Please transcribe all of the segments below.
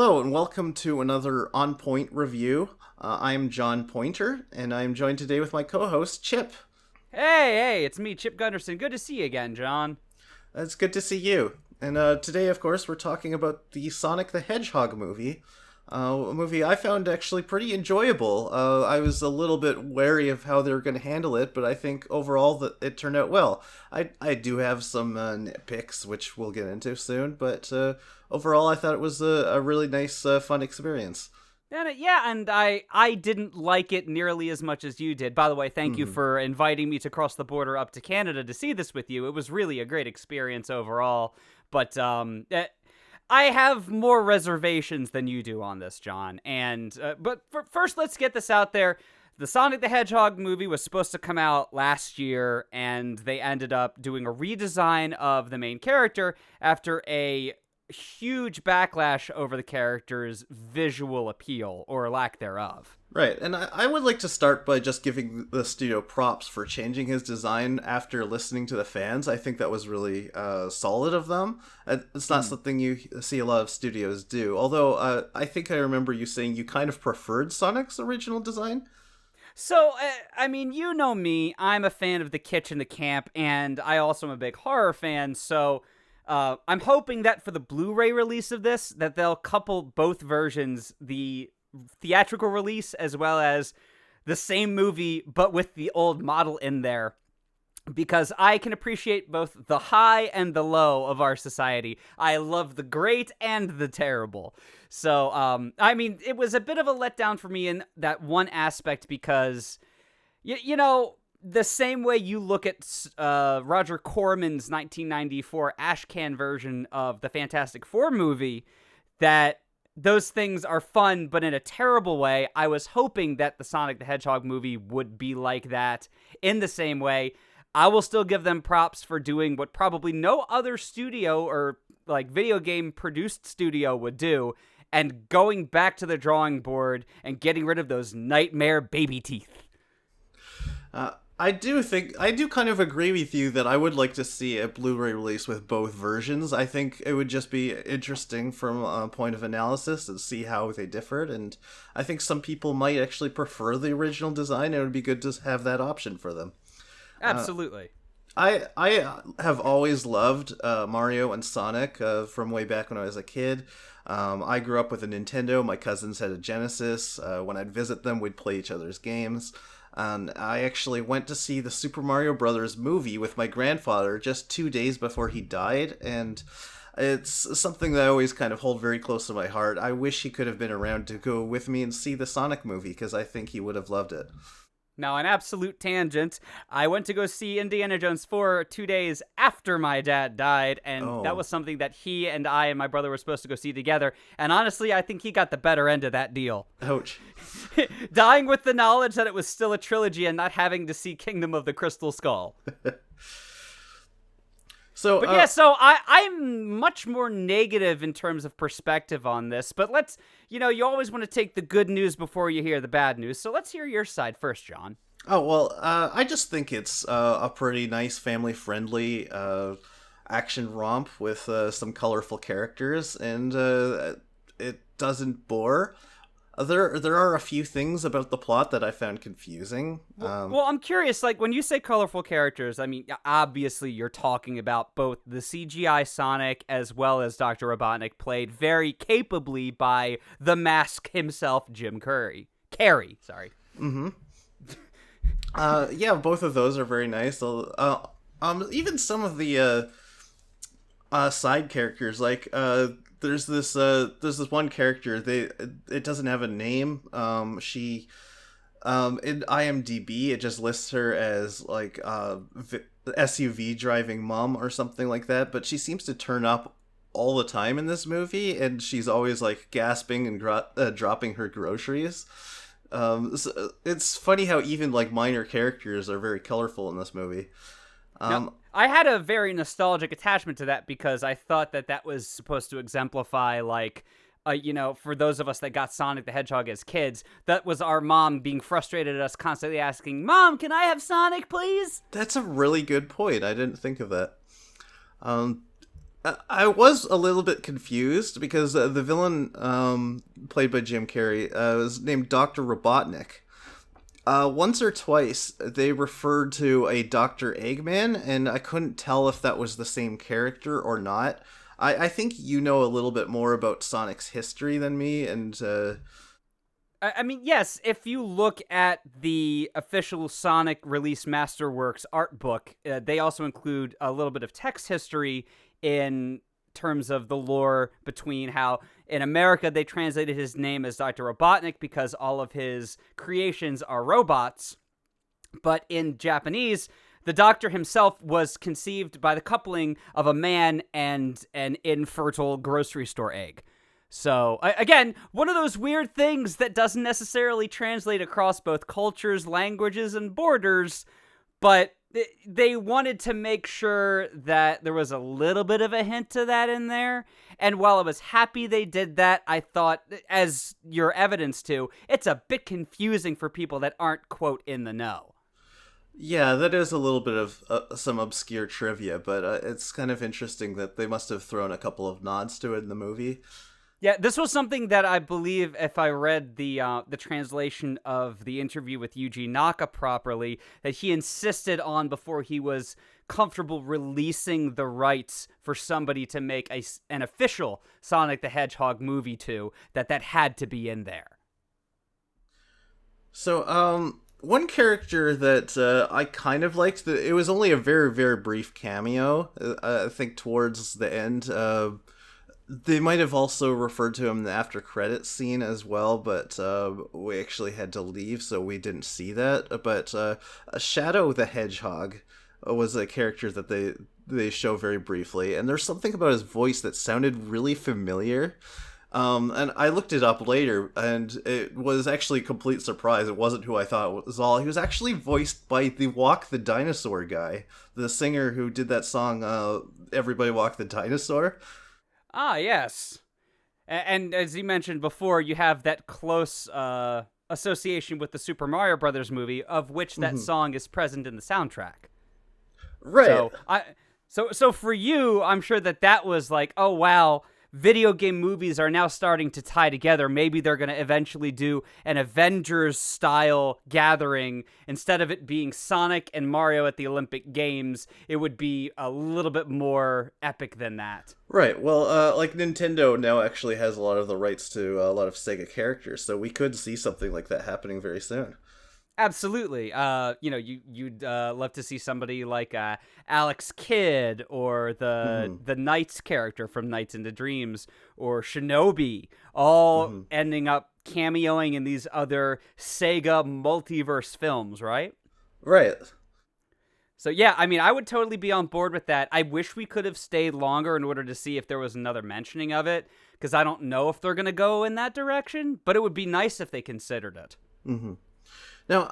Hello and welcome to another On Point review. I'm John Pointer, and I'm joined today with my co-host, Chip. Hey, it's me, Chip Gunderson. Good to see you again, John. It's good to see you. And today, of course, we're talking about the Sonic the Hedgehog movie. A movie I found actually pretty enjoyable. I was a little bit wary of how they were going to handle it, but I think overall that it turned out well. I do have some nitpicks, which we'll get into soon, but overall I thought it was a really nice, fun experience. And I didn't like it nearly as much as you did. By the way, thank you hmm for inviting me to cross the border up to Canada to see this with you. It was really a great experience overall. But I have more reservations than you do on this, John. But first, let's get this out there. The Sonic the Hedgehog movie was supposed to come out last year, and they ended up doing a redesign of the main character after a huge backlash over the character's visual appeal, or lack thereof. Right, and I would like to start by just giving the studio props for changing his design after listening to the fans. I think that was really solid of them. It's not something you see a lot of studios do, although I think I remember you saying you kind of preferred Sonic's original design. So, you know me. I'm a fan of the kitsch and the camp, and I also am a big horror fan, so I'm hoping that for the Blu-ray release of this, that they'll couple both versions, the theatrical release as well as the same movie, but with the old model in there. Because I can appreciate both the high and the low of our society. I love the great and the terrible. So, it was a bit of a letdown for me in that one aspect because, you know, the same way you look at Roger Corman's 1994 ashcan version of the Fantastic Four movie, that those things are fun, but in a terrible way. I was hoping that the Sonic the Hedgehog movie would be like that in the same way. I will still give them props for doing what probably no other studio or video game produced studio would do, and going back to the drawing board and getting rid of those nightmare baby teeth. I do kind of agree with you that I would like to see a Blu-ray release with both versions. I think it would just be interesting from a point of analysis to see how they differed, and I think some people might actually prefer the original design. It would be good to have that option for them. Absolutely. I have always loved Mario and Sonic from way back when I was a kid. I grew up with a Nintendo. My cousins had a Genesis. When I'd visit them, we'd play each other's games. And I actually went to see the Super Mario Brothers movie with my grandfather just 2 days before he died, and it's something that I always kind of hold very close to my heart. I wish he could have been around to go with me and see the Sonic movie, because I think he would have loved it. Now, an absolute tangent, I went to go see Indiana Jones 4 2 days after my dad died, and that was something that he and I and my brother were supposed to go see together, and honestly, I think he got the better end of that deal. Ouch. Dying with the knowledge that it was still a trilogy and not having to see Kingdom of the Crystal Skull. So I'm much more negative in terms of perspective on this, but let's, you always want to take the good news before you hear the bad news, so let's hear your side first, John. Oh, well, I just think it's a pretty nice, family-friendly action romp with some colorful characters, and it doesn't bore. There are a few things about the plot that I found confusing. Well, I'm curious, when you say colorful characters, obviously you're talking about both the CGI Sonic as well as Dr. Robotnik, played very capably by the Mask himself, Jim Carrey. Mm-hmm. Yeah, both of those are very nice. Even some of the side characters, there's this one character. It doesn't have a name. She in IMDb it just lists her as SUV driving mom or something like that. But she seems to turn up all the time in this movie, and she's always gasping and dropping her groceries. So it's funny how even minor characters are very colorful in this movie. Now, I had a very nostalgic attachment to that because I thought that was supposed to exemplify, for those of us that got Sonic the Hedgehog as kids, that was our mom being frustrated at us constantly asking, "Mom, can I have Sonic, please?" That's a really good point. I didn't think of that. I was a little bit confused because the villain played by Jim Carrey was named Dr. Robotnik. Once or twice, they referred to a Dr. Eggman, and I couldn't tell if that was the same character or not. I think you know a little bit more about Sonic's history than me, and I mean, yes, if you look at the official Sonic release Masterworks art book, they also include a little bit of text history in terms of the lore between how in America they translated his name as Dr. Robotnik because all of his creations are robots. But in Japanese, the doctor himself was conceived by the coupling of a man and an infertile grocery store egg. So, again, one of those weird things that doesn't necessarily translate across both cultures, languages, and borders, but they wanted to make sure that there was a little bit of a hint to that in there. And while I was happy they did that, I thought, as your evidence to, it's a bit confusing for people that aren't, quote, in the know. yeah, that is a little bit of some obscure trivia, but it's kind of interesting that they must have thrown a couple of nods to it in the movie. Yeah, this was something that I believe, if I read the translation of the interview with Yuji Naka properly, that he insisted on before he was comfortable releasing the rights for somebody to make an official Sonic the Hedgehog movie to, that had to be in there. So, one character that I kind of liked, it was only a very, very brief cameo, I think towards the end. They might have also referred to him in the after credits scene as well, but we actually had to leave, so we didn't see that. But Shadow the Hedgehog was a character that they show very briefly, and there's something about his voice that sounded really familiar. And I looked it up later, and it was actually a complete surprise. It wasn't who I thought it was all. He was actually voiced by the Walk the Dinosaur guy, the singer who did that song, Everybody Walk the Dinosaur. Ah, yes. And as you mentioned before, you have that close association with the Super Mario Brothers movie, of which that song is present in the soundtrack. Right. So for you, I'm sure that was like, oh wow, video game movies are now starting to tie together. Maybe they're going to eventually do an Avengers-style gathering. Instead of it being Sonic and Mario at the Olympic Games, it would be a little bit more epic than that. Right. Well, like Nintendo now actually has a lot of the rights to a lot of Sega characters, so we could see something like that happening very soon. Absolutely. You'd love to see somebody like Alex Kidd or the Knights character from Knights into Dreams or Shinobi, all ending up cameoing in these other Sega multiverse films, right? Right. So yeah, I mean, I would totally be on board with that. I wish we could have stayed longer in order to see if there was another mentioning of it, because I don't know if they're going to go in that direction, but it would be nice if they considered it. Mm-hmm. Now,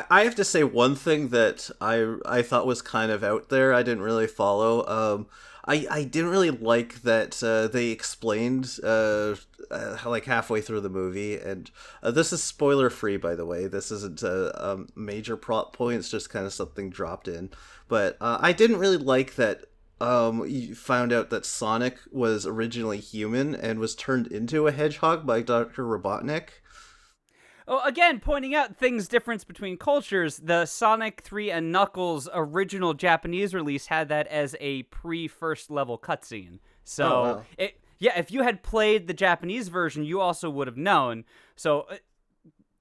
I have to say one thing that I thought was kind of out there. I didn't really follow. I didn't really like that they explained like halfway through the movie, and this is spoiler free, by the way. This isn't a major plot point. It's just kind of something dropped in. But I didn't really like that. You found out that Sonic was originally human and was turned into a hedgehog by Dr. Robotnik. Oh, again, pointing out things difference between cultures, the Sonic 3 and Knuckles original Japanese release had that as a pre-first level cutscene. So, if you had played the Japanese version, you also would have known. So,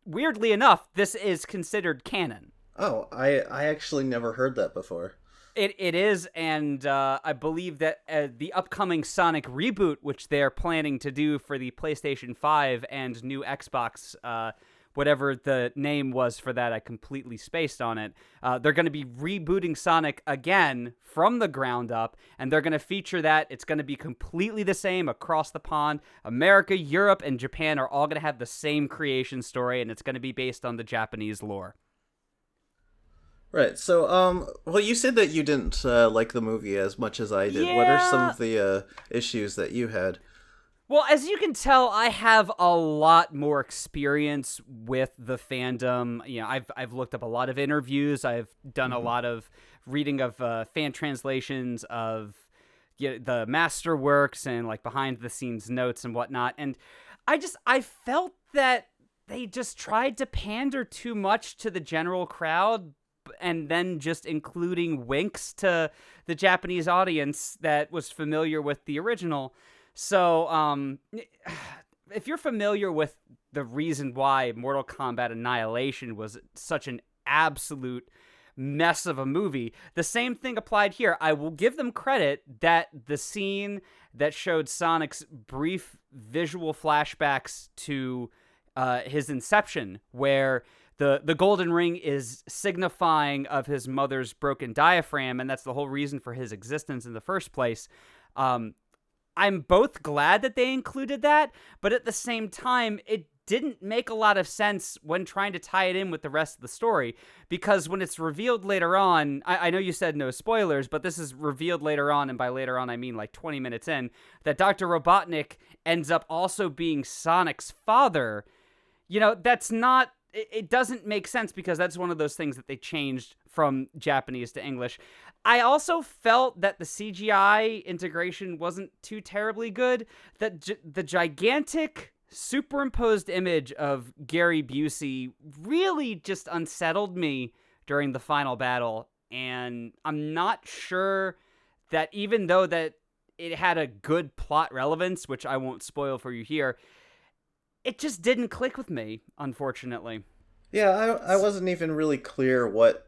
weirdly enough, this is considered canon. Oh, I actually never heard that before. It is, and I believe that the upcoming Sonic reboot, which they're planning to do for the PlayStation 5 and new Xbox, whatever the name was for that, I completely spaced on it. They're going to be rebooting Sonic again from the ground up, and they're going to feature that. It's going to be completely the same across the pond. America, Europe, and Japan are all going to have the same creation story, and it's going to be based on the Japanese lore. Right. So, well, you said that you didn't like the movie as much as I did. Yeah. What are some of the issues that you had? Well, as you can tell, I have a lot more experience with the fandom. You know, I've looked up a lot of interviews. I've done a lot of reading of fan translations of the masterworks and like behind the scenes notes and whatnot. And I felt that they just tried to pander too much to the general crowd, and then just including winks to the Japanese audience that was familiar with the original. So, if you're familiar with the reason why Mortal Kombat Annihilation was such an absolute mess of a movie, the same thing applied here. I will give them credit that the scene that showed Sonic's brief visual flashbacks to his inception, where the golden ring is signifying of his mother's broken diaphragm, and that's the whole reason for his existence in the first place. I'm both glad that they included that, but at the same time, it didn't make a lot of sense when trying to tie it in with the rest of the story, because when it's revealed later on, I know you said no spoilers, but this is revealed later on, and by later on I mean like 20 minutes in, that Dr. Robotnik ends up also being Sonic's father. That's not... It doesn't make sense, because that's one of those things that they changed from Japanese to English. I also felt that the CGI integration wasn't too terribly good. That the gigantic superimposed image of Gary Busey really just unsettled me during the final battle, and I'm not sure that even though that it had a good plot relevance, which I won't spoil for you here, it just didn't click with me, unfortunately. Yeah, I wasn't even really clear what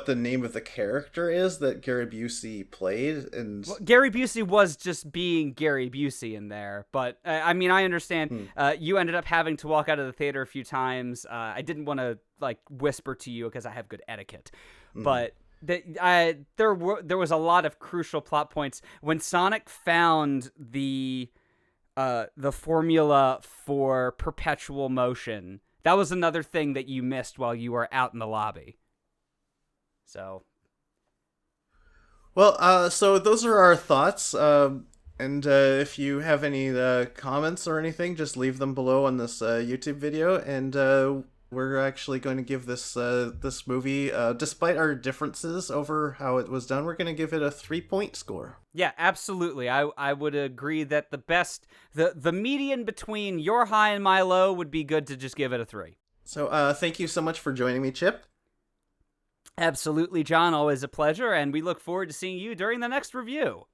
the name of the character is that Gary Busey played, and Well, Gary Busey was just being Gary Busey in there, but I mean, I understand. You ended up having to walk out of the theater a few times. I didn't want to like whisper to you because I have good etiquette, but there was a lot of crucial plot points when Sonic found the formula for perpetual motion. That was another thing that you missed while you were out in the lobby. So, well, so those are our thoughts. And if you have any comments or anything, just leave them below on this YouTube video. And we're actually going to give this movie, despite our differences over how it was done, we're going to give it a 3-point score. yeah, absolutely. I would agree that the median between your high and my low would be good to just give it a 3. So thank you so much for joining me, Chip. Absolutely, John. Always a pleasure, and we look forward to seeing you during the next review.